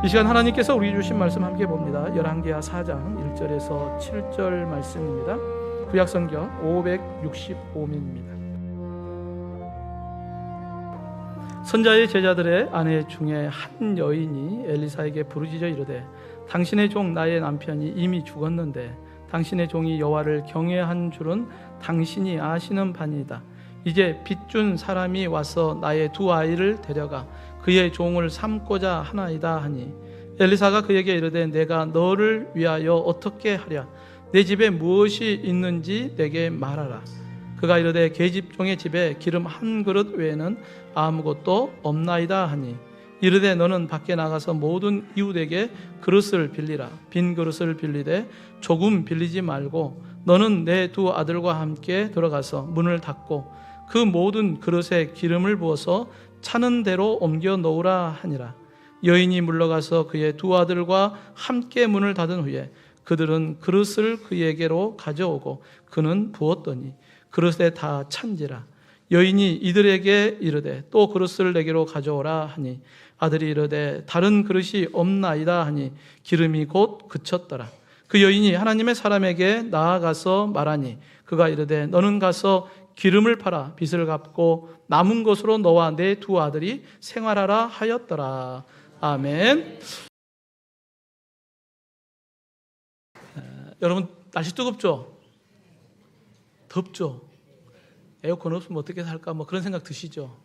이 시간 하나님께서 우리 주신 말씀 함께 봅니다. 열왕기하 4장 1절에서 7절 말씀입니다. 구약성경 565면입니다. 선자의 제자들의 아내 중에 한 여인이 엘리사에게 부르짖어 이르되 당신의 종 나의 남편이 이미 죽었는데 당신의 종이 여호와를 경외한 줄은 당신이 아시는 바니이다. 이제 빚준 사람이 와서 나의 두 아이를 데려가 그의 종을 삼고자 하나이다 하니 엘리사가 그에게 이르되 내가 너를 위하여 어떻게 하랴? 내 집에 무엇이 있는지 내게 말하라. 그가 이르되 계집종의 집에 기름 한 그릇 외에는 아무것도 없나이다 하니 이르되 너는 밖에 나가서 모든 이웃에게 그릇을 빌리라. 빈 그릇을 빌리되 조금 빌리지 말고 너는 내 두 아들과 함께 들어가서 문을 닫고 그 모든 그릇에 기름을 부어서 차는 대로 옮겨 놓으라 하니라. 여인이 물러가서 그의 두 아들과 함께 문을 닫은 후에 그들은 그릇을 그에게로 가져오고 그는 부었더니 그릇에 다 찬지라. 여인이 이들에게 이르되 또 그릇을 내게로 가져오라 하니 아들이 이르되 다른 그릇이 없나이다 하니 기름이 곧 그쳤더라. 그 여인이 하나님의 사람에게 나아가서 말하니 그가 이르되 너는 가서 기름을 팔아 빚을 갚고 남은 것으로 너와 내 두 아들이 생활하라 하였더라. 아멘. 여러분 날씨 뜨겁죠? 덥죠? 에어컨 없으면 어떻게 살까? 뭐 그런 생각 드시죠?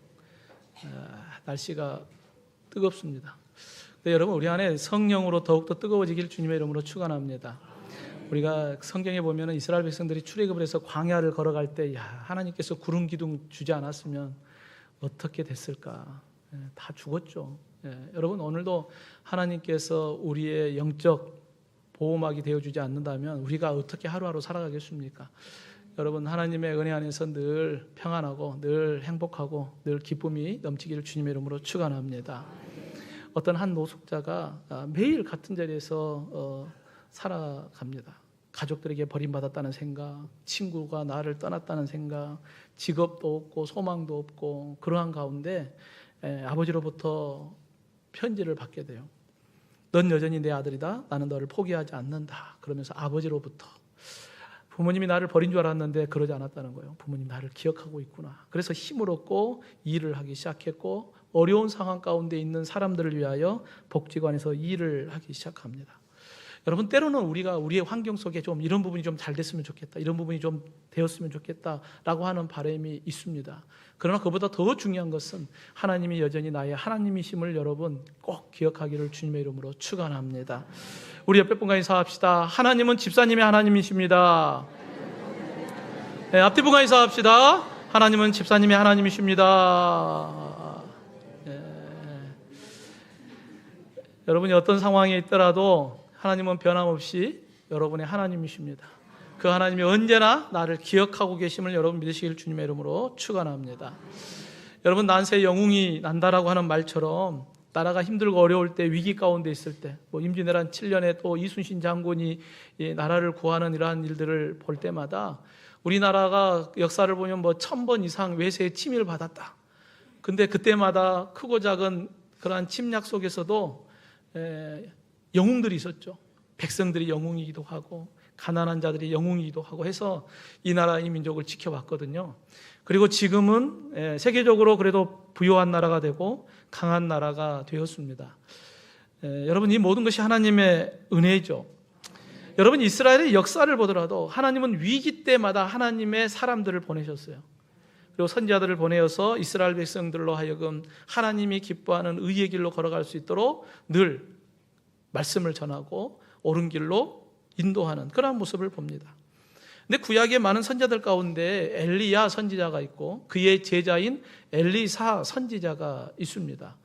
날씨가 뜨겁습니다. 근데 여러분 우리 안에 성령으로 더욱더 뜨거워지길 주님의 이름으로 축원합니다. 우리가 성경에 보면 이스라엘 백성들이 출애굽을 해서 광야를 걸어갈 때 하나님께서 구름 기둥 주지 않았으면 어떻게 됐을까? 다 죽었죠. 여러분 오늘도 하나님께서 우리의 영적 보호막이 되어주지 않는다면 우리가 어떻게 하루하루 살아가겠습니까? 여러분 하나님의 은혜 안에서 늘 평안하고 늘 행복하고 늘 기쁨이 넘치기를 주님의 이름으로 축원합니다. 어떤 한 노숙자가 매일 같은 자리에서 살아갑니다. 가족들에게 버림받았다는 생각, 친구가 나를 떠났다는 생각, 직업도 없고 소망도 없고 그러한 가운데 아버지로부터 편지를 받게 돼요. 넌 여전히 내 아들이다. 나는 너를 포기하지 않는다. 그러면서 아버지로부터 부모님이 나를 버린 줄 알았는데 그러지 않았다는 거예요. 부모님 나를 기억하고 있구나. 그래서 힘을 얻고 일을 하기 시작했고 어려운 상황 가운데 있는 사람들을 위하여 복지관에서 일을 하기 시작합니다. 여러분 때로는 우리가 우리의 환경 속에 좀 이런 부분이 좀 잘 됐으면 좋겠다, 이런 부분이 좀 되었으면 좋겠다라고 하는 바람이 있습니다. 그러나 그보다 더 중요한 것은 하나님이 여전히 나의 하나님이심을 여러분 꼭 기억하기를 주님의 이름으로 축원합니다. 우리 옆에 분과 인사합시다. 하나님은 집사님의 하나님이십니다. 네, 앞뒤 분과 인사합시다. 하나님은 집사님의 하나님이십니다. 여러분이 어떤 상황에 있더라도 하나님은 변함없이 여러분의 하나님이십니다. 그 하나님이 언제나 나를 기억하고 계심을 여러분 믿으시길 주님의 이름으로 축원합니다. 여러분 난세 영웅이 난다라고 하는 말처럼 나라가 힘들고 어려울 때 위기 가운데 있을 때 임진왜란 7년에 또 이순신 장군이 나라를 구하는 이러한 일들을 볼 때마다 우리나라가 역사를 보면 1000번 이상 외세의 침입을 받았다. 근데 그때마다 크고 작은 그러한 침략 속에서도 영웅들이 있었죠. 백성들이 영웅이기도 하고 가난한 자들이 영웅이기도 하고 해서 이 나라 이 민족을 지켜왔거든요. 그리고 지금은 세계적으로 그래도 부유한 나라가 되고 강한 나라가 되었습니다. 여러분 이 모든 것이 하나님의 은혜죠. 여러분 이스라엘의 역사를 보더라도 하나님은 위기 때마다 하나님의 사람들을 보내셨어요. 그리고 선지자들을 보내어서 이스라엘 백성들로 하여금 하나님이 기뻐하는 의의 길로 걸어갈 수 있도록 늘 말씀을 전하고 옳은 길로 인도하는 그런 모습을 봅니다. 근데 구약의 많은 선지자들 가운데 엘리야 선지자가 있고 그의 제자인 엘리사 선지자가 있습니다.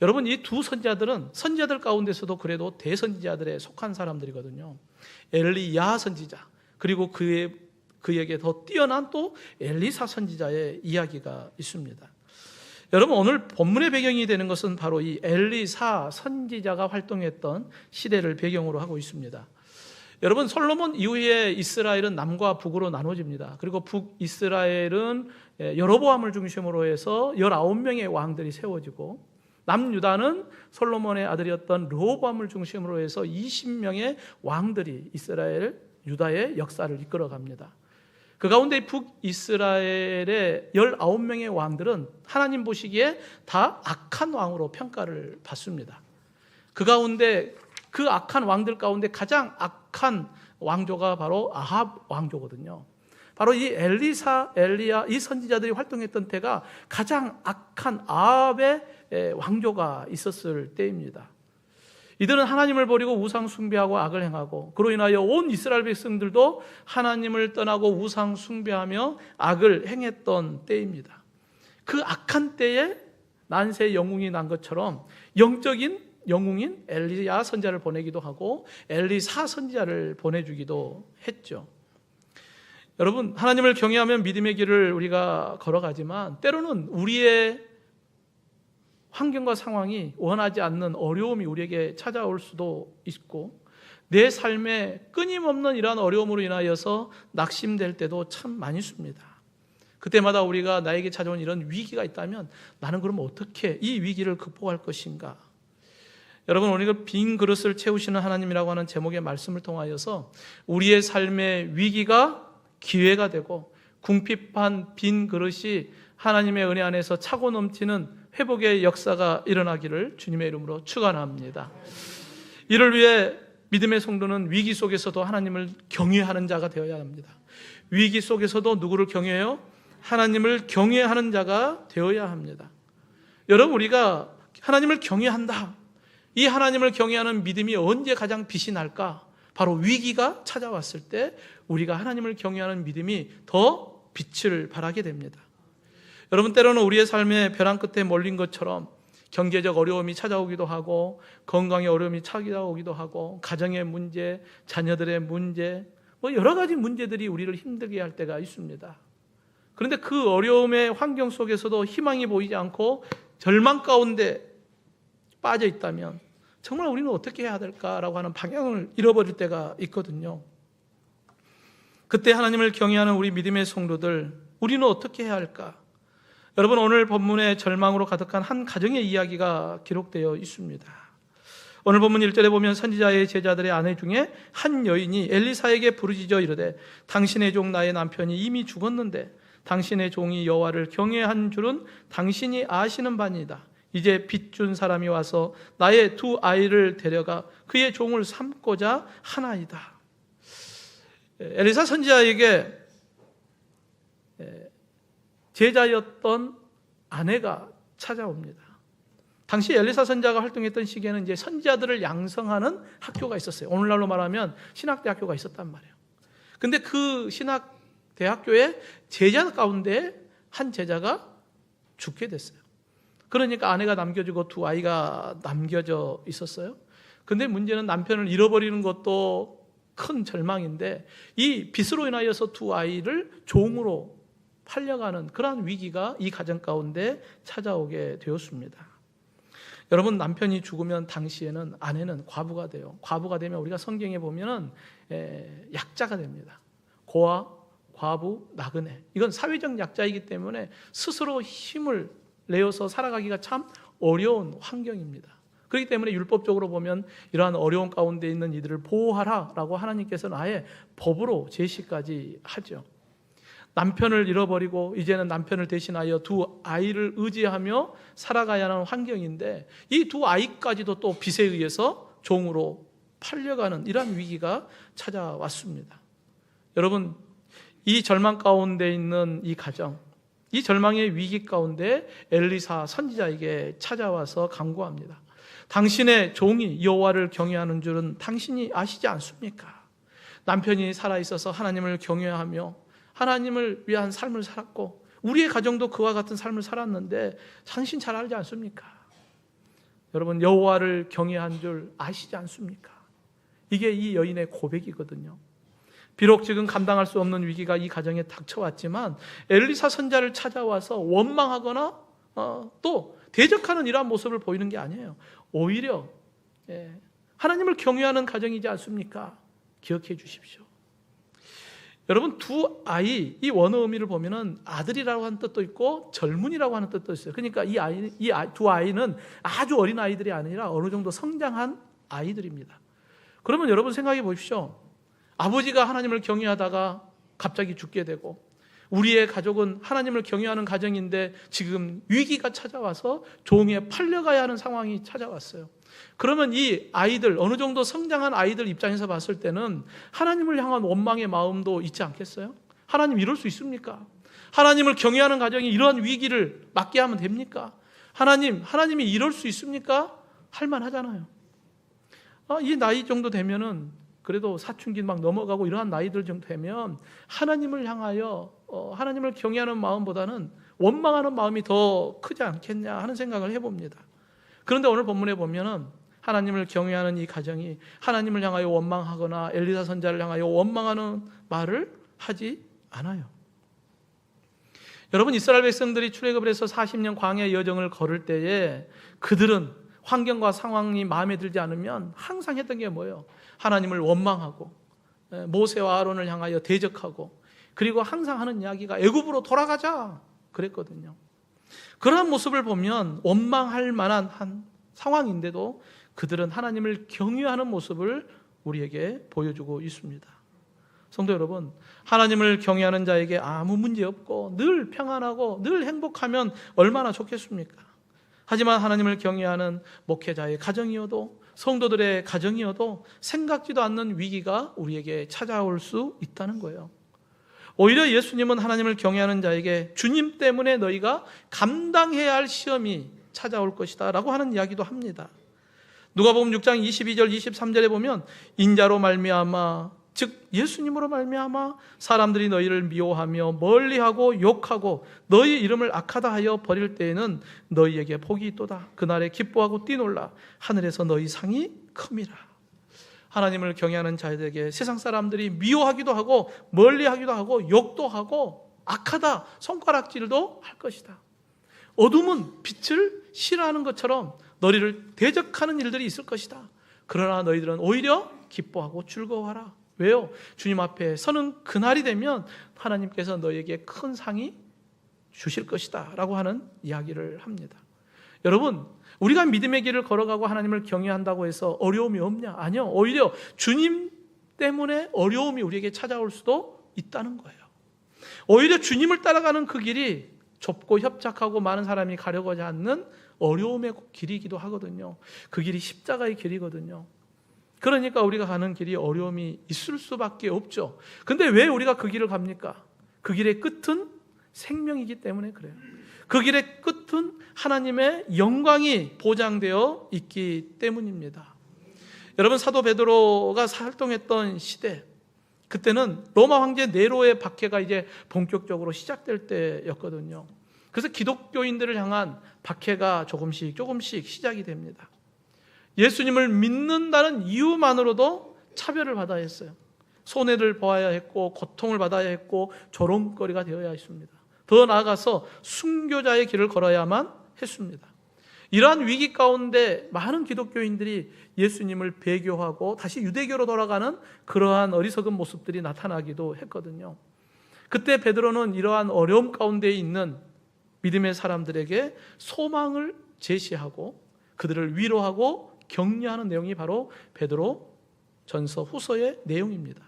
여러분 이 두 선지자들은 선지자들 가운데서도 그래도 대선지자들에 속한 사람들이거든요. 엘리야 선지자 그리고 그에게 더 뛰어난 또 엘리사 선지자의 이야기가 있습니다. 여러분 오늘 본문의 배경이 되는 것은 바로 이 엘리사 선지자가 활동했던 시대를 배경으로 하고 있습니다. 여러분 솔로몬 이후에 이스라엘은 남과 북으로 나눠집니다. 그리고 북이스라엘은 여로보암을 중심으로 해서 19명의 왕들이 세워지고 남유다는 솔로몬의 아들이었던 르호보암을 중심으로 해서 20명의 왕들이 이스라엘, 유다의 역사를 이끌어갑니다. 그 가운데 북이스라엘의 19명의 왕들은 하나님 보시기에 다 악한 왕으로 평가를 받습니다. 그 가운데 그 악한 왕들 가운데 가장 악한 왕조가 바로 아합 왕조거든요. 바로 이 엘리사, 엘리야 이 선지자들이 활동했던 때가 가장 악한 아합의 왕조가 있었을 때입니다. 이들은 하나님을 버리고 우상 숭배하고 악을 행하고 그로 인하여 온 이스라엘 백성들도 하나님을 떠나고 우상 숭배하며 악을 행했던 때입니다. 그 악한 때에 난세의 영웅이 난 것처럼 영적인 영웅인 엘리야 선지자를 보내기도 하고 엘리사 선지자를 보내주기도 했죠. 여러분, 하나님을 경외하면 믿음의 길을 우리가 걸어가지만 때로는 우리의 환경과 상황이 원하지 않는 어려움이 우리에게 찾아올 수도 있고 내 삶에 끊임없는 이러한 어려움으로 인하여서 낙심될 때도 참 많이 있습니다. 그때마다 우리가 나에게 찾아온 이런 위기가 있다면 나는 그럼 어떻게 이 위기를 극복할 것인가? 여러분, 우리가 빈 그릇을 채우시는 하나님이라고 하는 제목의 말씀을 통하여서 우리의 삶의 위기가 기회가 되고 궁핍한 빈 그릇이 하나님의 은혜 안에서 차고 넘치는 회복의 역사가 일어나기를 주님의 이름으로 축원합니다. 이를 위해 믿음의 성도는 위기 속에서도 하나님을 경외하는 자가 되어야 합니다. 위기 속에서도 누구를 경외해요? 하나님을 경외하는 자가 되어야 합니다. 여러분, 우리가 하나님을 경외한다. 이 하나님을 경외하는 믿음이 언제 가장 빛이 날까? 바로 위기가 찾아왔을 때 우리가 하나님을 경외하는 믿음이 더 빛을 발하게 됩니다. 여러분, 때로는 우리의 삶의 벼랑 끝에 몰린 것처럼 경제적 어려움이 찾아오기도 하고 건강의 어려움이 찾아오기도 하고 가정의 문제, 자녀들의 문제, 여러 가지 문제들이 우리를 힘들게 할 때가 있습니다. 그런데 그 어려움의 환경 속에서도 희망이 보이지 않고 절망 가운데 빠져 있다면 정말 우리는 어떻게 해야 될까라고 하는 방향을 잃어버릴 때가 있거든요. 그때 하나님을 경외하는 우리 믿음의 성도들, 우리는 어떻게 해야 할까? 여러분, 오늘 본문에 절망으로 가득한 한 가정의 이야기가 기록되어 있습니다. 오늘 본문 1절에 보면 선지자의 제자들의 아내 중에 한 여인이 엘리사에게 부르짖어 이르되 당신의 종 나의 남편이 이미 죽었는데 당신의 종이 여호와를 경외한 줄은 당신이 아시는 바니이다. 이제 빚 준 사람이 와서 나의 두 아이를 데려가 그의 종을 삼고자 하나이다. 엘리사 선지자에게 제자였던 아내가 찾아옵니다. 당시 엘리사 선지자가 활동했던 시기에는 이제 선지자들을 양성하는 학교가 있었어요. 오늘날로 말하면 신학대학교가 있었단 말이에요. 근데 그 신학대학교에 제자 가운데 한 제자가 죽게 됐어요. 그러니까 아내가 남겨지고 두 아이가 남겨져 있었어요. 근데 문제는 남편을 잃어버리는 것도 큰 절망인데 이 빚으로 인하여서 두 아이를 종으로 팔려가는 그러한 위기가 이 가정 가운데 찾아오게 되었습니다. 여러분, 남편이 죽으면 당시에는 아내는 과부가 돼요. 과부가 되면 우리가 성경에 보면은 약자가 됩니다. 고아, 과부, 나그네. 이건 사회적 약자이기 때문에 스스로 힘을 내어서 살아가기가 참 어려운 환경입니다. 그렇기 때문에 율법적으로 보면 이러한 어려운 가운데 있는 이들을 보호하라라고 하나님께서는 아예 법으로 제시까지 하죠. 남편을 잃어버리고 이제는 남편을 대신하여 두 아이를 의지하며 살아가야 하는 환경인데 이 두 아이까지도 또 빚에 의해서 종으로 팔려가는 이러한 위기가 찾아왔습니다. 여러분, 이 절망 가운데 있는 이 가정, 이 절망의 위기 가운데 엘리사 선지자에게 찾아와서 간구합니다. 당신의 종이 여호와를 경외하는 줄은 당신이 아시지 않습니까? 남편이 살아있어서 하나님을 경외하며 하나님을 위한 삶을 살았고 우리의 가정도 그와 같은 삶을 살았는데 당신 잘 알지 않습니까? 여러분, 여호와를 경외한 줄 아시지 않습니까? 이게 이 여인의 고백이거든요. 비록 지금 감당할 수 없는 위기가 이 가정에 닥쳐왔지만 엘리사 선지자를 찾아와서 원망하거나 또 대적하는 이러한 모습을 보이는 게 아니에요. 오히려 하나님을 경외하는 가정이지 않습니까? 기억해 주십시오. 여러분, 두 아이, 이 원어 의미를 보면은 아들이라고 하는 뜻도 있고 젊은이라고 하는 뜻도 있어요. 그러니까 두 아이는 아주 어린 아이들이 아니라 어느 정도 성장한 아이들입니다. 그러면 여러분 생각해 보십시오. 아버지가 하나님을 경외하다가 갑자기 죽게 되고, 우리의 가족은 하나님을 경외하는 가정인데 지금 위기가 찾아와서 종에 팔려가야 하는 상황이 찾아왔어요. 그러면 이 아이들, 어느 정도 성장한 아이들 입장에서 봤을 때는 하나님을 향한 원망의 마음도 있지 않겠어요? 하나님 이럴 수 있습니까? 하나님을 경외하는 가정이 이러한 위기를 맞게 하면 됩니까? 하나님이 이럴 수 있습니까? 할만하잖아요. 이 나이 정도 되면은, 그래도 사춘기 막 넘어가고 이러한 나이들 정도 되면 하나님을 향하여 하나님을 경외하는 마음보다는 원망하는 마음이 더 크지 않겠냐 하는 생각을 해봅니다. 그런데 오늘 본문에 보면은 하나님을 경외하는 이 가정이 하나님을 향하여 원망하거나 엘리사 선지자를 향하여 원망하는 말을 하지 않아요. 여러분, 이스라엘 백성들이 출애굽을 해서 40년 광야의 여정을 걸을 때에 그들은 환경과 상황이 마음에 들지 않으면 항상 했던 게 뭐예요? 하나님을 원망하고 모세와 아론을 향하여 대적하고, 그리고 항상 하는 이야기가 애굽으로 돌아가자 그랬거든요. 그러한 모습을 보면 원망할 만한 한 상황인데도 그들은 하나님을 경외하는 모습을 우리에게 보여주고 있습니다. 성도 여러분, 하나님을 경외하는 자에게 아무 문제 없고 늘 평안하고 늘 행복하면 얼마나 좋겠습니까? 하지만 하나님을 경외하는 목회자의 가정이어도 성도들의 가정이어도 생각지도 않는 위기가 우리에게 찾아올 수 있다는 거예요. 오히려 예수님은 하나님을 경외하는 자에게 주님 때문에 너희가 감당해야 할 시험이 찾아올 것이다 라고 하는 이야기도 합니다. 누가복음 6장 22절 23절에 보면 인자로 말미암아, 즉 예수님으로 말미암아 사람들이 너희를 미워하며 멀리하고 욕하고 너희 이름을 악하다 하여 버릴 때에는 너희에게 복이 있도다. 그날에 기뻐하고 뛰놀라. 하늘에서 너희 상이 큼이라. 하나님을 경외하는 자들에게 세상 사람들이 미워하기도 하고 멀리하기도 하고 욕도 하고 악하다, 손가락질도 할 것이다. 어둠은 빛을 싫어하는 것처럼 너희를 대적하는 일들이 있을 것이다. 그러나 너희들은 오히려 기뻐하고 즐거워하라. 왜요? 주님 앞에 서는 그날이 되면 하나님께서 너희에게 큰 상이 주실 것이다 라고 하는 이야기를 합니다. 여러분, 우리가 믿음의 길을 걸어가고 하나님을 경외한다고 해서 어려움이 없냐? 아니요. 오히려 주님 때문에 어려움이 우리에게 찾아올 수도 있다는 거예요. 오히려 주님을 따라가는 그 길이 좁고 협착하고 많은 사람이 가려고자 하는 어려움의 길이기도 하거든요. 그 길이 십자가의 길이거든요. 그러니까 우리가 가는 길이 어려움이 있을 수밖에 없죠. 근데 왜 우리가 그 길을 갑니까? 그 길의 끝은 생명이기 때문에 그래요. 그 길의 끝은 하나님의 영광이 보장되어 있기 때문입니다. 여러분, 사도 베드로가 활동했던 시대, 그때는 로마 황제 네로의 박해가 이제 본격적으로 시작될 때였거든요. 그래서 기독교인들을 향한 박해가 조금씩 시작이 됩니다. 예수님을 믿는다는 이유만으로도 차별을 받아야 했어요. 손해를 보아야 했고 고통을 받아야 했고 조롱거리가 되어야 했습니다. 더 나아가서 순교자의 길을 걸어야만 했습니다. 이러한 위기 가운데 많은 기독교인들이 예수님을 배교하고 다시 유대교로 돌아가는 그러한 어리석은 모습들이 나타나기도 했거든요. 그때 베드로는 이러한 어려움 가운데 있는 믿음의 사람들에게 소망을 제시하고 그들을 위로하고 격려하는 내용이 바로 베드로 전서 후서의 내용입니다.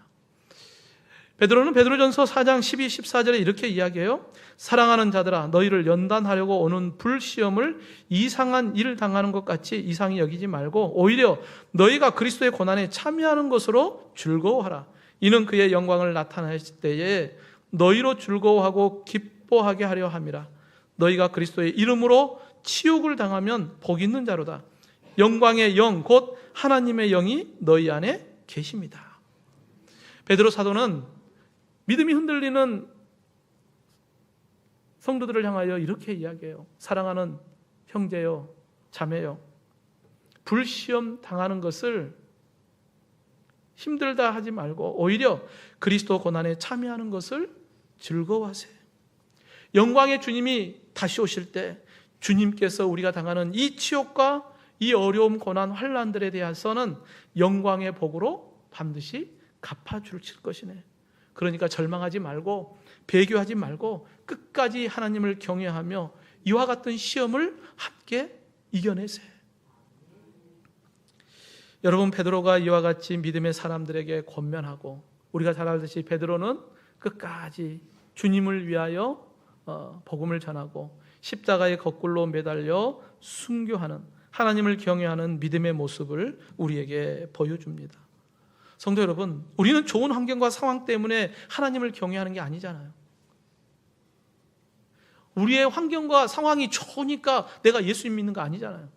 베드로는 베드로전서 4장 12, 14절에 이렇게 이야기해요. 사랑하는 자들아, 너희를 연단하려고 오는 불시험을 이상한 일을 당하는 것 같이 이상히 여기지 말고 오히려 너희가 그리스도의 고난에 참여하는 것으로 즐거워하라. 이는 그의 영광을 나타내실 때에 너희로 즐거워하고 기뻐하게 하려 함이라. 너희가 그리스도의 이름으로 치욕을 당하면 복 있는 자로다. 영광의 영 곧 하나님의 영이 너희 안에 계십니다. 베드로 사도는 믿음이 흔들리는 성도들을 향하여 이렇게 이야기해요. 사랑하는 형제요, 자매요, 불시험 당하는 것을 힘들다 하지 말고 오히려 그리스도 고난에 참여하는 것을 즐거워하세요. 영광의 주님이 다시 오실 때 주님께서 우리가 당하는 이 치욕과 이 어려움, 고난, 환난들에 대해서는 영광의 복으로 반드시 갚아주실 것이네. 그러니까 절망하지 말고 배교하지 말고 끝까지 하나님을 경외하며 이와 같은 시험을 함께 이겨내세요. 여러분, 베드로가 이와 같이 믿음의 사람들에게 권면하고, 우리가 잘 알듯이 베드로는 끝까지 주님을 위하여 복음을 전하고 십자가에 거꾸로 매달려 순교하는, 하나님을 경외하는 믿음의 모습을 우리에게 보여줍니다. 성도 여러분, 우리는 좋은 환경과 상황 때문에 하나님을 경외하는 게 아니잖아요. 우리의 환경과 상황이 좋으니까 내가 예수님 믿는 거 아니잖아요.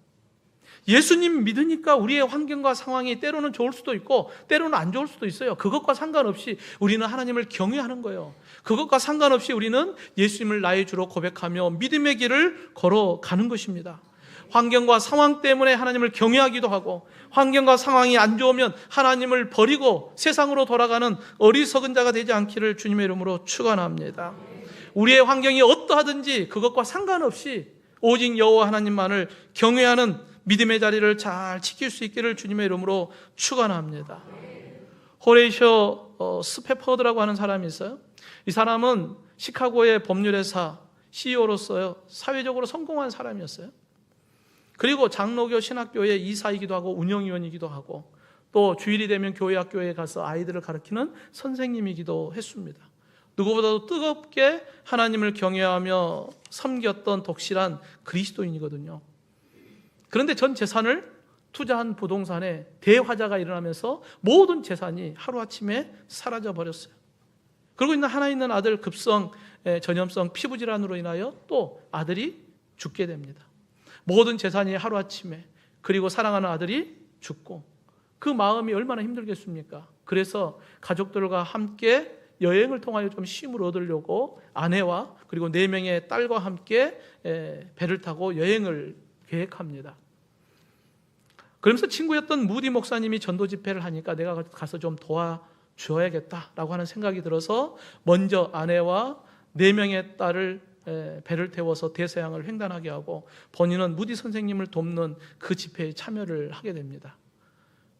예수님 믿으니까 우리의 환경과 상황이 때로는 좋을 수도 있고 때로는 안 좋을 수도 있어요. 그것과 상관없이 우리는 하나님을 경외하는 거예요. 그것과 상관없이 우리는 예수님을 나의 주로 고백하며 믿음의 길을 걸어가는 것입니다. 환경과 상황 때문에 하나님을 경외하기도 하고, 환경과 상황이 안 좋으면 하나님을 버리고 세상으로 돌아가는 어리석은 자가 되지 않기를 주님의 이름으로 축원합니다. 우리의 환경이 어떠하든지 그것과 상관없이 오직 여호와 하나님만을 경외하는 믿음의 자리를 잘 지킬 수 있기를 주님의 이름으로 축원합니다. 호레이셔 스패퍼드라고 하는 사람이 있어요. 이 사람은 시카고의 법률회사 CEO로서 사회적으로 성공한 사람이었어요. 그리고 장로교 신학교의 이사이기도 하고 운영위원이기도 하고, 또 주일이 되면 교회 학교에 가서 아이들을 가르치는 선생님이기도 했습니다. 누구보다도 뜨겁게 하나님을 경외하며 섬겼던 독실한 그리스도인이거든요. 그런데 전 재산을 투자한 부동산에 대화재가 일어나면서 모든 재산이 하루아침에 사라져버렸어요. 그러고 하나 있는 아들 급성 전염성 피부질환으로 인하여 또 아들이 죽게 됩니다. 모든 재산이 하루아침에, 그리고 사랑하는 아들이 죽고, 그 마음이 얼마나 힘들겠습니까? 그래서 가족들과 함께 여행을 통하여 좀 쉼을 얻으려고 아내와 그리고 4명의 딸과 함께 배를 타고 여행을 계획합니다. 그러면서 친구였던 무디 목사님이 전도 집회를 하니까 내가 가서 좀 도와줘야겠다라고 하는 생각이 들어서 먼저 아내와 4명의 딸을 배를 태워서 대서양을 횡단하게 하고, 본인은 무디 선생님을 돕는 그 집회에 참여를 하게 됩니다.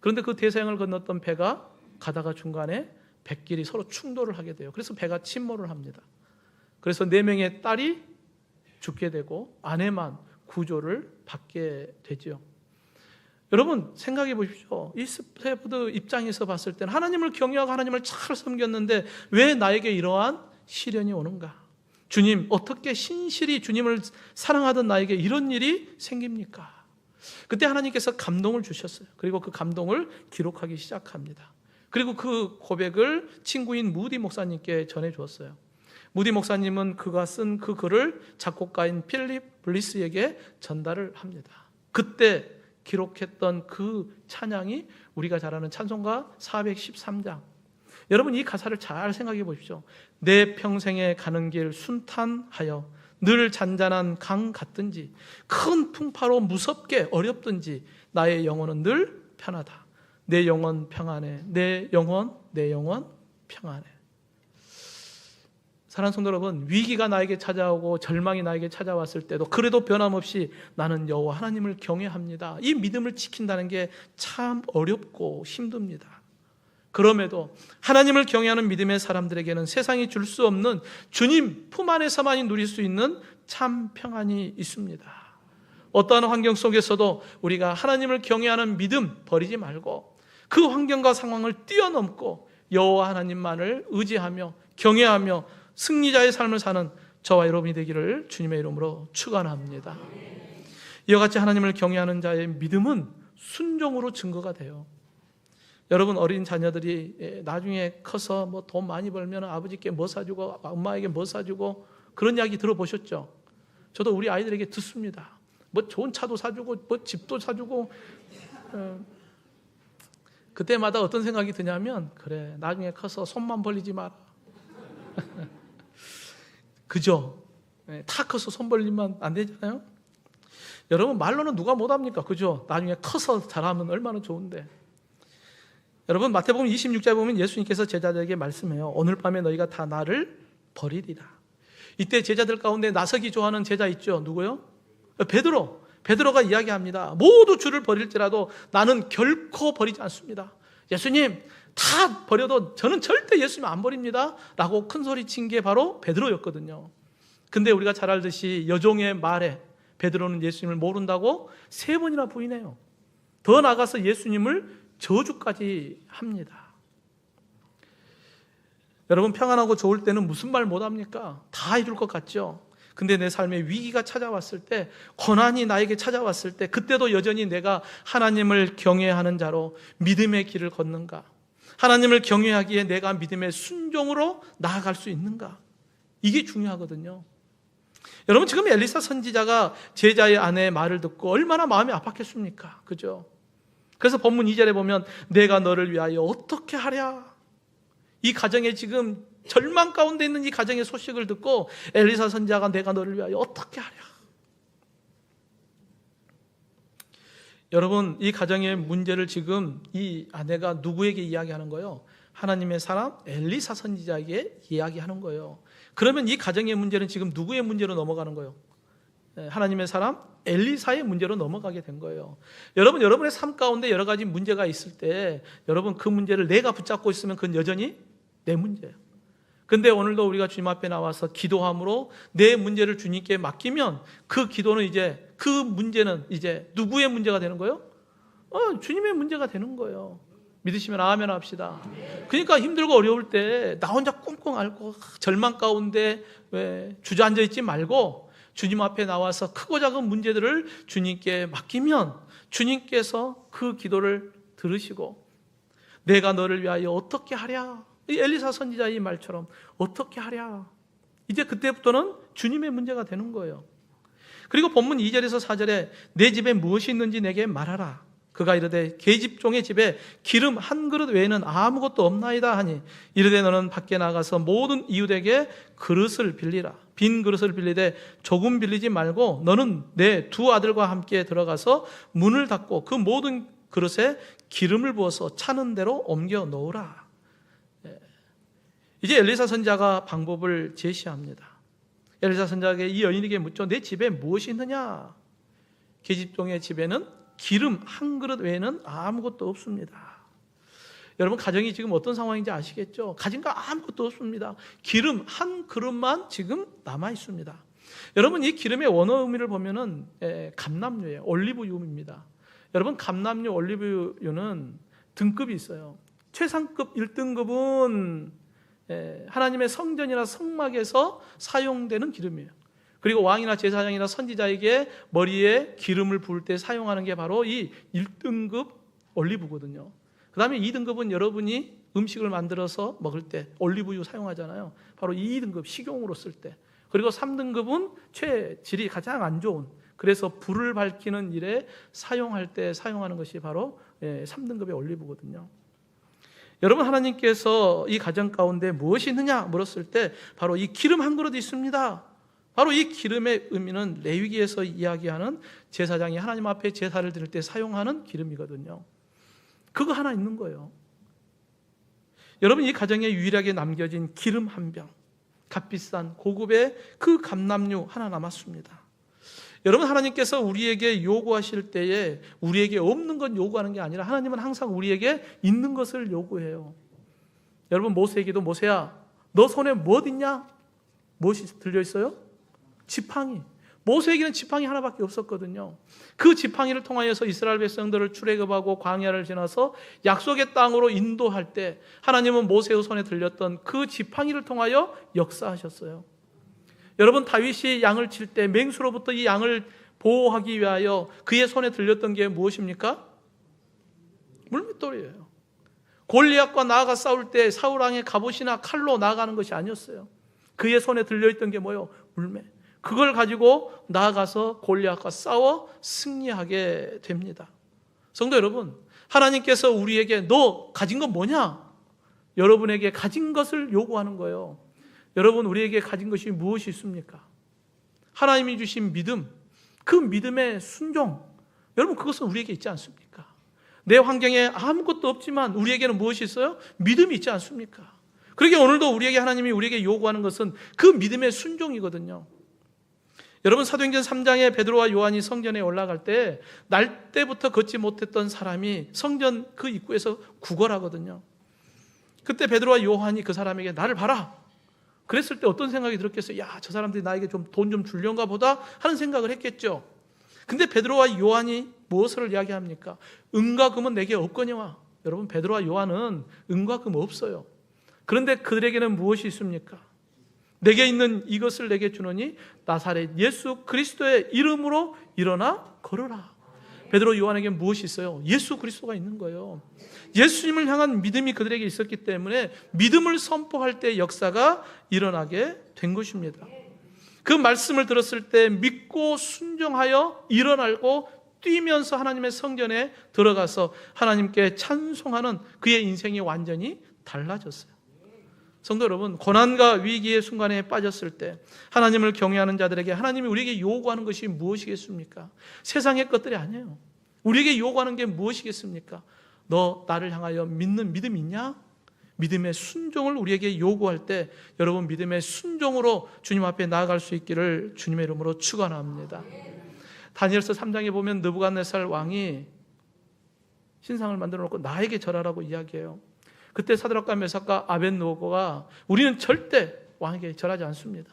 그런데 그 대서양을 건넜던 배가 가다가 중간에 뱃길이 서로 충돌을 하게 돼요. 그래서 배가 침몰을 합니다. 그래서 4명의 딸이 죽게 되고 아내만 구조를 받게 되죠. 여러분, 생각해 보십시오. 이 스패퍼드 입장에서 봤을 때는 하나님을 경외하고 하나님을 잘 섬겼는데 왜 나에게 이러한 시련이 오는가? 주님, 어떻게 신실히 주님을 사랑하던 나에게 이런 일이 생깁니까? 그때 하나님께서 감동을 주셨어요. 그리고 그 감동을 기록하기 시작합니다. 그리고 그 고백을 친구인 무디 목사님께 전해주었어요. 무디 목사님은 그가 쓴 그 글을 작곡가인 필립 블리스에게 전달을 합니다. 그때 기록했던 그 찬양이 우리가 잘 아는 찬송가 413장. 여러분, 이 가사를 잘 생각해 보십시오. 내 평생에 가는 길 순탄하여 늘 잔잔한 강 같든지 큰 풍파로 무섭게 어렵든지 나의 영혼은 늘 편하다. 내 영혼 평안해. 내 영혼 평안해. 사랑하는 성도 여러분, 위기가 나에게 찾아오고 절망이 나에게 찾아왔을 때도 그래도 변함없이 나는 여호와 하나님을 경외합니다. 이 믿음을 지킨다는 게 참 어렵고 힘듭니다. 그럼에도 하나님을 경외하는 믿음의 사람들에게는 세상이 줄 수 없는 주님 품 안에서만이 누릴 수 있는 참 평안이 있습니다. 어떠한 환경 속에서도 우리가 하나님을 경외하는 믿음 버리지 말고 그 환경과 상황을 뛰어넘고 여호와 하나님만을 의지하며 경외하며 승리자의 삶을 사는 저와 여러분이 되기를 주님의 이름으로 축원합니다. 이와 같이 하나님을 경외하는 자의 믿음은 순종으로 증거가 돼요. 여러분, 어린 자녀들이 나중에 커서 뭐 돈 많이 벌면 아버지께 뭐 사주고 엄마에게 뭐 사주고 그런 이야기 들어보셨죠? 저도 우리 아이들에게 듣습니다. 뭐 좋은 차도 사주고 뭐 집도 사주고. 그때마다 어떤 생각이 드냐면, 그래, 나중에 커서 손만 벌리지 마라. 그죠? 다 커서 손 벌리면 안 되잖아요. 여러분, 말로는 누가 못합니까? 그죠? 나중에 커서 잘하면 얼마나 좋은데. 여러분, 마태복음 26장에 보면 예수님께서 제자들에게 말씀해요. 오늘 밤에 너희가 다 나를 버리리라. 이때 제자들 가운데 나서기 좋아하는 제자 있죠? 누구요? 베드로가 이야기합니다. 모두 주를 버릴지라도 나는 결코 버리지 않습니다. 예수님, 다 버려도 저는 절대 예수님 안 버립니다 라고 큰 소리 친 게 바로 베드로였거든요. 근데 우리가 잘 알듯이 여종의 말에 베드로는 예수님을 모른다고 3번이나 부인해요. 더 나아가서 예수님을 저주까지 합니다. 여러분, 평안하고 좋을 때는 무슨 말 못합니까? 다 이룰 것 같죠? 근데 내 삶에 위기가 찾아왔을 때, 고난이 나에게 찾아왔을 때, 그때도 여전히 내가 하나님을 경외하는 자로 믿음의 길을 걷는가? 하나님을 경외하기에 내가 믿음의 순종으로 나아갈 수 있는가? 이게 중요하거든요. 여러분, 지금 엘리사 선지자가 제자의 아내의 말을 듣고 얼마나 마음이 아팠겠습니까? 그죠? 그래서 본문 2절에 보면 내가 너를 위하여 어떻게 하랴? 이 가정에 지금 절망 가운데 있는 이 가정의 소식을 듣고 엘리사 선지자가 내가 너를 위하여 어떻게 하랴? 여러분, 이 가정의 문제를 지금 이 아내가 누구에게 이야기하는 거예요? 하나님의 사람 엘리사 선지자에게 이야기하는 거예요. 그러면 이 가정의 문제는 지금 누구의 문제로 넘어가는 거예요? 하나님의 사람 엘리사의 문제로 넘어가게 된 거예요. 여러분, 여러분의 삶 가운데 여러 가지 문제가 있을 때 여러분 그 문제를 내가 붙잡고 있으면 그건 여전히 내 문제예요. 근데 오늘도 우리가 주님 앞에 나와서 기도함으로 내 문제를 주님께 맡기면 그 기도는 이제 그 문제는 이제 누구의 문제가 되는 거예요? 주님의 문제가 되는 거예요. 믿으시면 아멘 합시다. 그러니까 힘들고 어려울 때 나 혼자 꽁꽁 앓고 절망 가운데 왜 주저앉아 있지 말고 주님 앞에 나와서 크고 작은 문제들을 주님께 맡기면 주님께서 그 기도를 들으시고 내가 너를 위하여 어떻게 하랴? 이 엘리사 선지자의 말처럼 어떻게 하랴? 이제 그때부터는 주님의 문제가 되는 거예요. 그리고 본문 2절에서 4절에 내 집에 무엇이 있는지 내게 말하라. 그가 이르되 계집종의 집에 기름 한 그릇 외에는 아무것도 없나이다 하니 이르되 너는 밖에 나가서 모든 이웃에게 그릇을 빌리라. 빈 그릇을 빌리되 조금 빌리지 말고 너는 내 2 아들과 함께 들어가서 문을 닫고 그 모든 그릇에 기름을 부어서 차는 대로 옮겨 놓으라. 이제 엘리사 선지자가 방법을 제시합니다. 엘리사 선지자에게 이 여인에게 묻죠. 내 집에 무엇이 있느냐? 계집종의 집에는 기름 한 그릇 외에는 아무것도 없습니다. 여러분, 가정이 지금 어떤 상황인지 아시겠죠? 가진 거 아무것도 없습니다. 기름 한 그릇만 지금 남아 있습니다. 여러분, 이 기름의 원어 의미를 보면은 감람유예요. 올리브유입니다. 여러분, 감람유, 올리브유는 등급이 있어요. 최상급 1등급은 하나님의 성전이나 성막에서 사용되는 기름이에요. 그리고 왕이나 제사장이나 선지자에게 머리에 기름을 부을 때 사용하는 게 바로 이 1등급 올리브거든요. 그 다음에 2등급은 여러분이 음식을 만들어서 먹을 때 올리브유 사용하잖아요. 바로 2등급 식용으로 쓸 때. 그리고 3등급은 질이 가장 안 좋은, 그래서 불을 밝히는 일에 사용할 때 사용하는 것이 바로 3등급의 올리브거든요. 여러분, 하나님께서 이 가정 가운데 무엇이 있느냐 물었을 때 바로 이 기름 한 그릇이 있습니다. 바로 이 기름의 의미는 레위기에서 이야기하는 제사장이 하나님 앞에 제사를 드릴 때 사용하는 기름이거든요. 그거 하나 있는 거예요. 여러분, 이 가정에 유일하게 남겨진 기름 한 병, 값비싼 고급의 그 감람유 하나 남았습니다. 여러분, 하나님께서 우리에게 요구하실 때에 우리에게 없는 것 요구하는 게 아니라 하나님은 항상 우리에게 있는 것을 요구해요. 여러분, 모세에게도 모세야, 너 손에 뭐 있냐? 무엇이 들려있어요? 지팡이. 모세에게는 지팡이 하나밖에 없었거든요. 그 지팡이를 통하여서 이스라엘 백성들을 출애굽하고 광야를 지나서 약속의 땅으로 인도할 때 하나님은 모세의 손에 들렸던 그 지팡이를 통하여 역사하셨어요. 여러분, 다윗이 양을 칠 때 맹수로부터 이 양을 보호하기 위하여 그의 손에 들렸던 게 무엇입니까? 물맷돌이에요. 골리앗과 나아가 싸울 때 사울 왕의 갑옷이나 칼로 나아가는 것이 아니었어요. 그의 손에 들려있던 게 뭐예요? 물맷. 그걸 가지고 나아가서 골리앗과 싸워 승리하게 됩니다. 성도 여러분, 하나님께서 우리에게 너 가진 건 뭐냐? 여러분에게 가진 것을 요구하는 거예요. 여러분, 우리에게 가진 것이 무엇이 있습니까? 하나님이 주신 믿음, 그 믿음의 순종, 여러분, 그것은 우리에게 있지 않습니까? 내 환경에 아무것도 없지만 우리에게는 무엇이 있어요? 믿음이 있지 않습니까? 그러기에 오늘도 우리에게 하나님이 우리에게 요구하는 것은 그 믿음의 순종이거든요. 여러분, 사도행전 3장에 베드로와 요한이 성전에 올라갈 때 날 때부터 걷지 못했던 사람이 성전 그 입구에서 구걸하거든요. 그때 베드로와 요한이 그 사람에게 나를 봐라. 그랬을 때 어떤 생각이 들었겠어요? 야, 저 사람들이 나에게 좀 돈 좀 줄려는가 보다 하는 생각을 했겠죠. 근데 베드로와 요한이 무엇을 이야기합니까? 은과 금은 내게 없거니와. 여러분, 베드로와 요한은 은과 금 없어요. 그런데 그들에게는 무엇이 있습니까? 내게 있는 이것을 내게 주노니 나사렛 예수 그리스도의 이름으로 일어나 걸으라. 베드로 요한에게 무엇이 있어요? 예수 그리스도가 있는 거예요. 예수님을 향한 믿음이 그들에게 있었기 때문에 믿음을 선포할 때 역사가 일어나게 된 것입니다. 그 말씀을 들었을 때 믿고 순종하여 일어나고 뛰면서 하나님의 성전에 들어가서 하나님께 찬송하는 그의 인생이 완전히 달라졌어요. 성도 여러분, 고난과 위기의 순간에 빠졌을 때 하나님을 경외하는 자들에게 하나님이 우리에게 요구하는 것이 무엇이겠습니까? 세상의 것들이 아니에요. 우리에게 요구하는 게 무엇이겠습니까? 너 나를 향하여 믿는 믿음이 있냐? 믿음의 순종을 우리에게 요구할 때 여러분, 믿음의 순종으로 주님 앞에 나아갈 수 있기를 주님의 이름으로 축원합니다. 다니엘서 3장에 보면 느부갓네살 왕이 신상을 만들어 놓고 나에게 절하라고 이야기해요. 그때 사드락과 메삭과 아벳느고가 우리는 절대 왕에게 절하지 않습니다.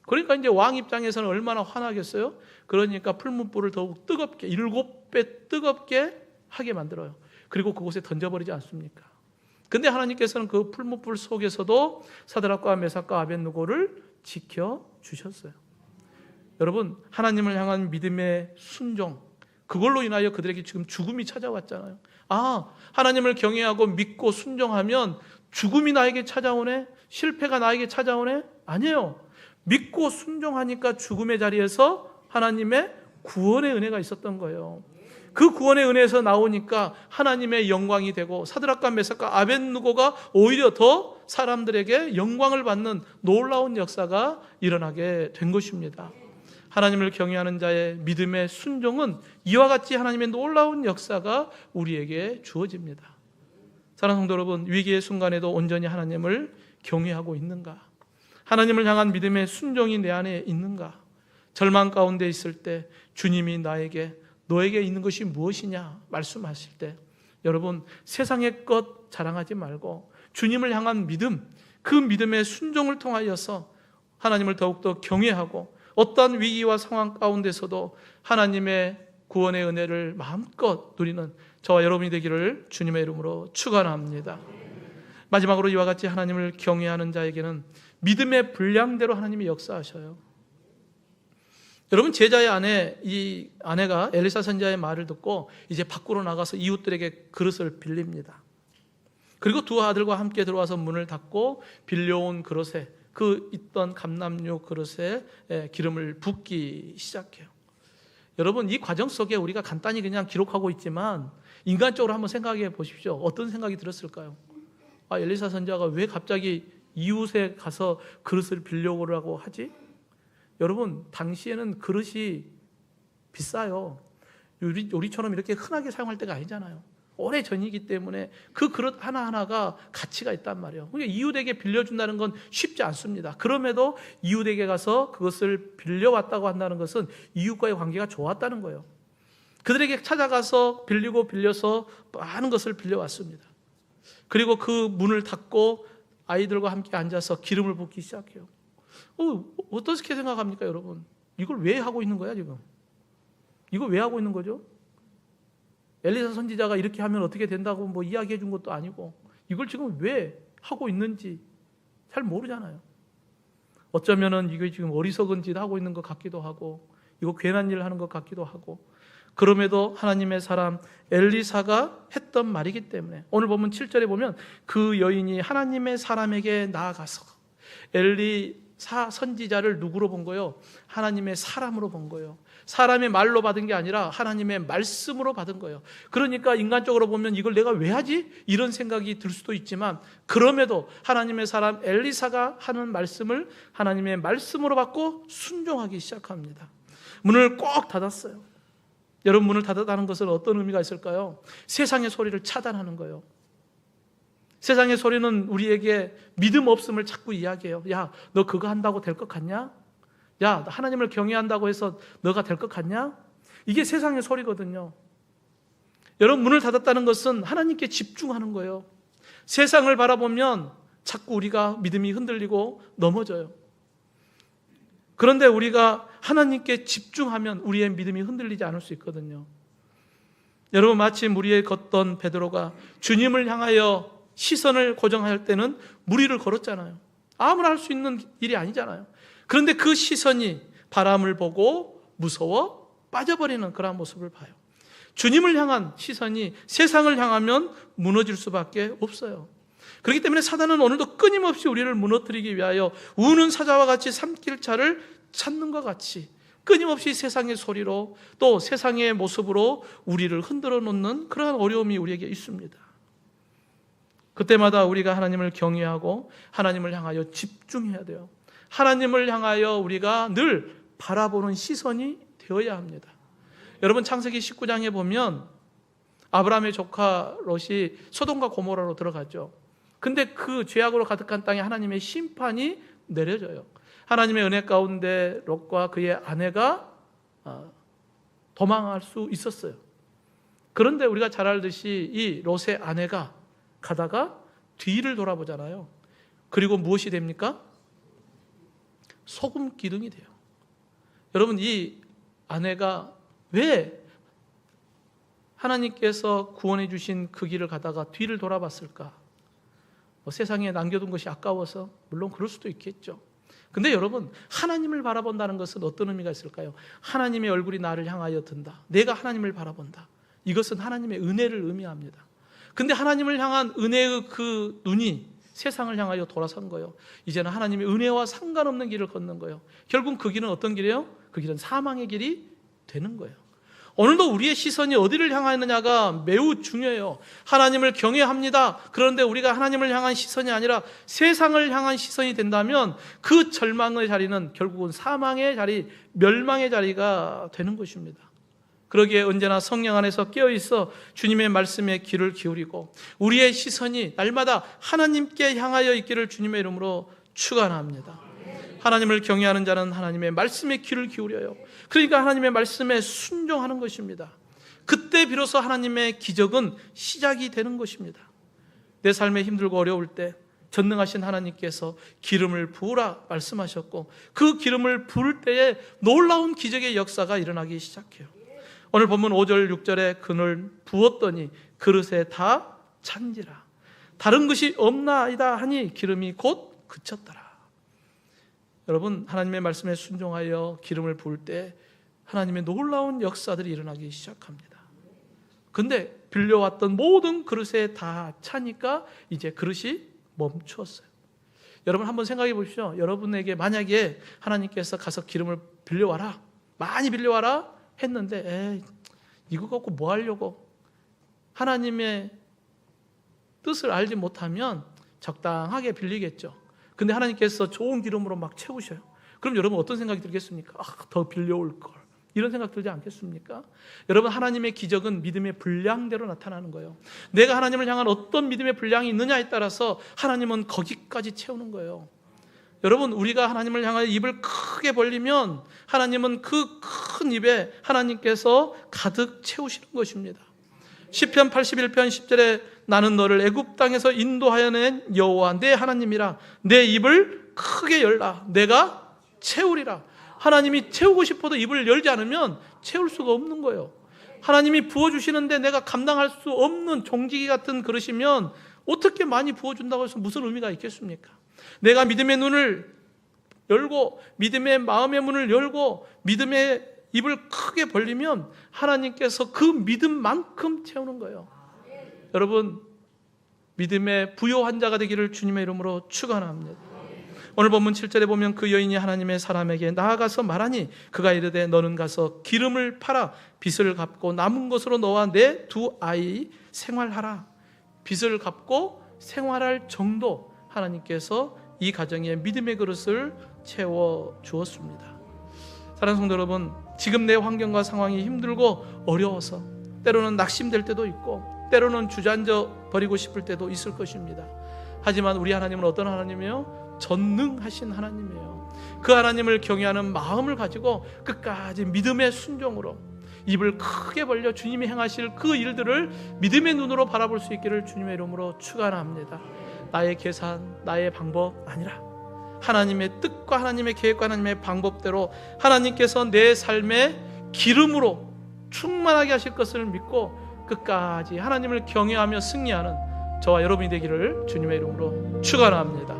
그러니까 이제 왕 입장에서는 얼마나 화나겠어요? 그러니까 풀무불을 더욱 뜨겁게 7배 뜨겁게 하게 만들어요. 그리고 그곳에 던져버리지 않습니까? 근데 하나님께서는 그 풀무불 속에서도 사드락과 메삭과 아벳느고를 지켜주셨어요. 여러분, 하나님을 향한 믿음의 순종, 그걸로 인하여 그들에게 지금 죽음이 찾아왔잖아요. 아, 하나님을 경외하고 믿고 순종하면 죽음이 나에게 찾아오네? 실패가 나에게 찾아오네? 아니에요. 믿고 순종하니까 죽음의 자리에서 하나님의 구원의 은혜가 있었던 거예요. 그 구원의 은혜에서 나오니까 하나님의 영광이 되고 사드락과 메삭과 아벳느고가 오히려 더 사람들에게 영광을 받는 놀라운 역사가 일어나게 된 것입니다. 하나님을 경외하는 자의 믿음의 순종은 이와 같이 하나님의 놀라운 역사가 우리에게 주어집니다. 사랑하는 성도 여러분, 위기의 순간에도 온전히 하나님을 경외하고 있는가? 하나님을 향한 믿음의 순종이 내 안에 있는가? 절망 가운데 있을 때 주님이 나에게 너에게 있는 것이 무엇이냐 말씀하실 때 여러분, 세상의 것 자랑하지 말고 주님을 향한 믿음, 그 믿음의 순종을 통하여서 하나님을 더욱더 경외하고 어떠한 위기와 상황 가운데서도 하나님의 구원의 은혜를 마음껏 누리는 저와 여러분이 되기를 주님의 이름으로 축원합니다. 마지막으로 이와 같이 하나님을 경외하는 자에게는 믿음의 분량대로 하나님이 역사하셔요. 여러분, 제자의 아내, 이 아내가 엘리사 선지자의 말을 듣고 이제 밖으로 나가서 이웃들에게 그릇을 빌립니다. 그리고 두 아들과 함께 들어와서 문을 닫고 빌려온 그릇에 그 있던 감람류 그릇에 기름을 붓기 시작해요. 여러분, 이 과정 속에 우리가 간단히 그냥 기록하고 있지만 인간적으로 한번 생각해 보십시오. 어떤 생각이 들었을까요? 아, 엘리사 선지자가 왜 갑자기 이웃에 가서 그릇을 빌려오라고 하지? 여러분, 당시에는 그릇이 비싸요. 요리처럼 이렇게 흔하게 사용할 때가 아니잖아요. 오래전이기 때문에 그 그릇 하나하나가 가치가 있단 말이에요. 그러니까 이웃에게 빌려준다는 건 쉽지 않습니다. 그럼에도 이웃에게 가서 그것을 빌려왔다고 한다는 것은 이웃과의 관계가 좋았다는 거예요. 그들에게 찾아가서 빌리고 빌려서 많은 것을 빌려왔습니다. 그리고 그 문을 닫고 아이들과 함께 앉아서 기름을 붓기 시작해요. 어떻게 생각합니까, 여러분? 이걸 왜 하고 있는 거야, 지금? 이걸 왜 하고 있는 거죠? 엘리사 선지자가 이렇게 하면 어떻게 된다고 뭐 이야기해 준 것도 아니고 이걸 지금 왜 하고 있는지 잘 모르잖아요. 어쩌면은 이게 지금 어리석은 짓 하고 있는 것 같기도 하고 이거 괜한 일 하는 것 같기도 하고 그럼에도 하나님의 사람 엘리사가 했던 말이기 때문에 오늘 보면 7절에 보면 그 여인이 하나님의 사람에게 나아가서 엘리사 선지자를 누구로 본 거예요? 하나님의 사람으로 본 거예요. 사람의 말로 받은 게 아니라 하나님의 말씀으로 받은 거예요. 그러니까 인간적으로 보면 이걸 내가 왜 하지? 이런 생각이 들 수도 있지만 그럼에도 하나님의 사람 엘리사가 하는 말씀을 하나님의 말씀으로 받고 순종하기 시작합니다. 문을 꼭 닫았어요. 여러분, 문을 닫았다는 것은 어떤 의미가 있을까요? 세상의 소리를 차단하는 거예요. 세상의 소리는 우리에게 믿음 없음을 자꾸 이야기해요. 야, 너 그거 한다고 될 것 같냐? 야, 하나님을 경외한다고 해서 너가 될 것 같냐? 이게 세상의 소리거든요. 여러분, 문을 닫았다는 것은 하나님께 집중하는 거예요. 세상을 바라보면 자꾸 우리가 믿음이 흔들리고 넘어져요. 그런데 우리가 하나님께 집중하면 우리의 믿음이 흔들리지 않을 수 있거든요. 여러분, 마치 물 위에 걷던 베드로가 주님을 향하여 시선을 고정할 때는 물 위를 걸었잖아요. 아무나 할 수 있는 일이 아니잖아요. 그런데 그 시선이 바람을 보고 무서워 빠져버리는 그런 모습을 봐요. 주님을 향한 시선이 세상을 향하면 무너질 수밖에 없어요. 그렇기 때문에 사단은 오늘도 끊임없이 우리를 무너뜨리기 위하여 우는 사자와 같이 삼킬 차를 찾는 것 같이 끊임없이 세상의 소리로 또 세상의 모습으로 우리를 흔들어 놓는 그러한 어려움이 우리에게 있습니다. 그때마다 우리가 하나님을 경외하고 하나님을 향하여 집중해야 돼요. 하나님을 향하여 우리가 늘 바라보는 시선이 되어야 합니다. 여러분, 창세기 19장에 보면 아브라함의 조카 롯이 소돔과 고모라로 들어가죠. 근데 그 죄악으로 가득한 땅에 하나님의 심판이 내려져요. 하나님의 은혜 가운데 롯과 그의 아내가 도망할 수 있었어요. 그런데 우리가 잘 알듯이 이 롯의 아내가 가다가 뒤를 돌아보잖아요. 그리고 무엇이 됩니까? 소금 기둥이 돼요. 여러분, 이 아내가 왜 하나님께서 구원해 주신 그 길을 가다가 뒤를 돌아봤을까? 세상에 남겨둔 것이 아까워서? 물론 그럴 수도 있겠죠. 근데 여러분, 하나님을 바라본다는 것은 어떤 의미가 있을까요? 하나님의 얼굴이 나를 향하여 든다. 내가 하나님을 바라본다. 이것은 하나님의 은혜를 의미합니다. 근데 하나님을 향한 은혜의 그 눈이 세상을 향하여 돌아선 거예요. 이제는 하나님의 은혜와 상관없는 길을 걷는 거예요. 결국 그 길은 어떤 길이에요? 그 길은 사망의 길이 되는 거예요. 오늘도 우리의 시선이 어디를 향하느냐가 매우 중요해요. 하나님을 경외합니다. 그런데 우리가 하나님을 향한 시선이 아니라 세상을 향한 시선이 된다면 그 절망의 자리는 결국은 사망의 자리, 멸망의 자리가 되는 것입니다. 그러기에 언제나 성령 안에서 깨어있어 주님의 말씀에 귀를 기울이고 우리의 시선이 날마다 하나님께 향하여 있기를 주님의 이름으로 축원합니다. 하나님을 경외하는 자는 하나님의 말씀에 귀를 기울여요. 그러니까 하나님의 말씀에 순종하는 것입니다. 그때 비로소 하나님의 기적은 시작이 되는 것입니다. 내 삶에 힘들고 어려울 때 전능하신 하나님께서 기름을 부으라 말씀하셨고 그 기름을 부을 때에 놀라운 기적의 역사가 일어나기 시작해요. 오늘 본문 5절 6절에 그늘 부었더니 그릇에 다 찬지라. 다른 것이 없나이다 하니 기름이 곧 그쳤더라. 여러분, 하나님의 말씀에 순종하여 기름을 부을 때 하나님의 놀라운 역사들이 일어나기 시작합니다. 근데 빌려왔던 모든 그릇에 다 차니까 이제 그릇이 멈추었어요. 여러분, 한번 생각해 보십시오. 여러분에게 만약에 하나님께서 가서 기름을 빌려와라, 많이 빌려와라 했는데 이거 갖고 뭐 하려고? 하나님의 뜻을 알지 못하면 적당하게 빌리겠죠. 근데 하나님께서 좋은 기름으로 막 채우셔요. 그럼 여러분 어떤 생각이 들겠습니까? 더 빌려올 걸. 이런 생각 들지 않겠습니까? 여러분, 하나님의 기적은 믿음의 분량대로 나타나는 거예요. 내가 하나님을 향한 어떤 믿음의 분량이 있느냐에 따라서 하나님은 거기까지 채우는 거예요. 여러분, 우리가 하나님을 향하여 입을 크게 벌리면 하나님은 그 큰 입에 하나님께서 가득 채우시는 것입니다. 시편 81편 10절에 나는 너를 애굽 땅에서 인도하여 낸 여호와 내 하나님이라. 내 입을 크게 열라. 내가 채우리라. 하나님이 채우고 싶어도 입을 열지 않으면 채울 수가 없는 거예요. 하나님이 부어주시는데 내가 감당할 수 없는 종지기 같은 그릇이면 어떻게 많이 부어준다고 해서 무슨 의미가 있겠습니까? 내가 믿음의 눈을 열고 믿음의 마음의 문을 열고 믿음의 입을 크게 벌리면 하나님께서 그 믿음만큼 채우는 거예요. 여러분, 믿음의 부요한 자가 되기를 주님의 이름으로 축원합니다. 오늘 본문 7절에 보면 그 여인이 하나님의 사람에게 나아가서 말하니 그가 이르되 너는 가서 기름을 팔아 빚을 갚고 남은 것으로 너와 내 두 아이 생활하라. 빚을 갚고 생활할 정도 하나님께서 이 가정에 믿음의 그릇을 채워 주었습니다. 사랑하는 성도 여러분, 지금 내 환경과 상황이 힘들고 어려워서 때로는 낙심될 때도 있고 때로는 주저앉아 버리고 싶을 때도 있을 것입니다. 하지만 우리 하나님은 어떤 하나님이에요? 전능하신 하나님이에요. 그 하나님을 경외하는 마음을 가지고 끝까지 믿음의 순종으로 입을 크게 벌려 주님이 행하실 그 일들을 믿음의 눈으로 바라볼 수 있기를 주님의 이름으로 축원합니다. 나의 계산, 나의 방법 아니라 하나님의 뜻과 하나님의 계획과 하나님의 방법대로 하나님께서 내 삶의 기름으로 충만하게 하실 것을 믿고 끝까지 하나님을 경외하며 승리하는 저와 여러분이 되기를 주님의 이름으로 축원합니다.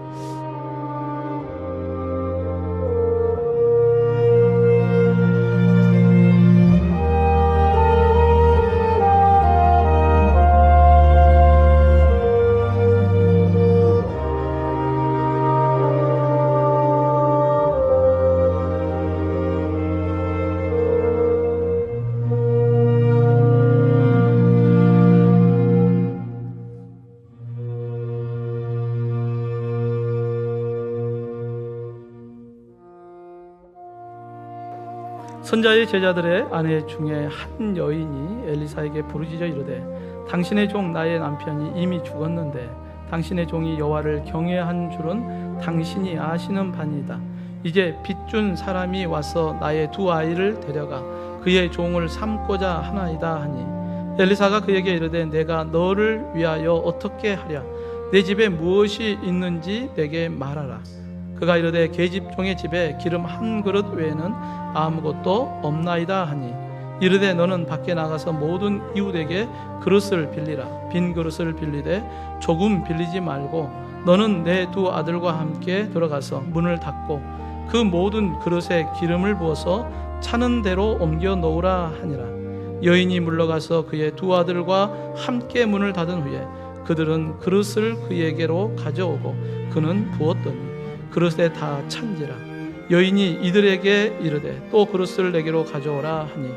선자의 제자들의 아내 중에 한 여인이 엘리사에게 부르짖어 이르되 당신의 종 나의 남편이 이미 죽었는데 당신의 종이 여호와를 경외한 줄은 당신이 아시는 바니이다. 이제 빚준 사람이 와서 나의 두 아이를 데려가 그의 종을 삼고자 하나이다 하니 엘리사가 그에게 이르되 내가 너를 위하여 어떻게 하랴? 내 집에 무엇이 있는지 내게 말하라. 그가 이르되 계집종의 집에 기름 한 그릇 외에는 아무것도 없나이다 하니 이르되 너는 밖에 나가서 모든 이웃에게 그릇을 빌리라. 빈 그릇을 빌리되 조금 빌리지 말고 너는 내 두 아들과 함께 들어가서 문을 닫고 그 모든 그릇에 기름을 부어서 차는 대로 옮겨 놓으라 하니라. 여인이 물러가서 그의 두 아들과 함께 문을 닫은 후에 그들은 그릇을 그에게로 가져오고 그는 부었더니 그릇에 다 찬지라. 여인이 이들에게 이르되 또 그릇을 내게로 가져오라 하니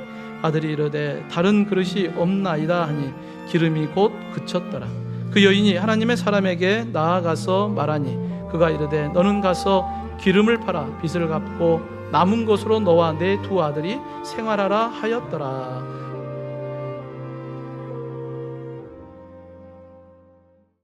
아들이 이르되 다른 그릇이 없나이다 하니 기름이 곧 그쳤더라. 그 여인이 하나님의 사람에게 나아가서 말하니 그가 이르되 너는 가서 기름을 팔아 빚을 갚고 남은 것으로 너와 내 두 아들이 생활하라 하였더라.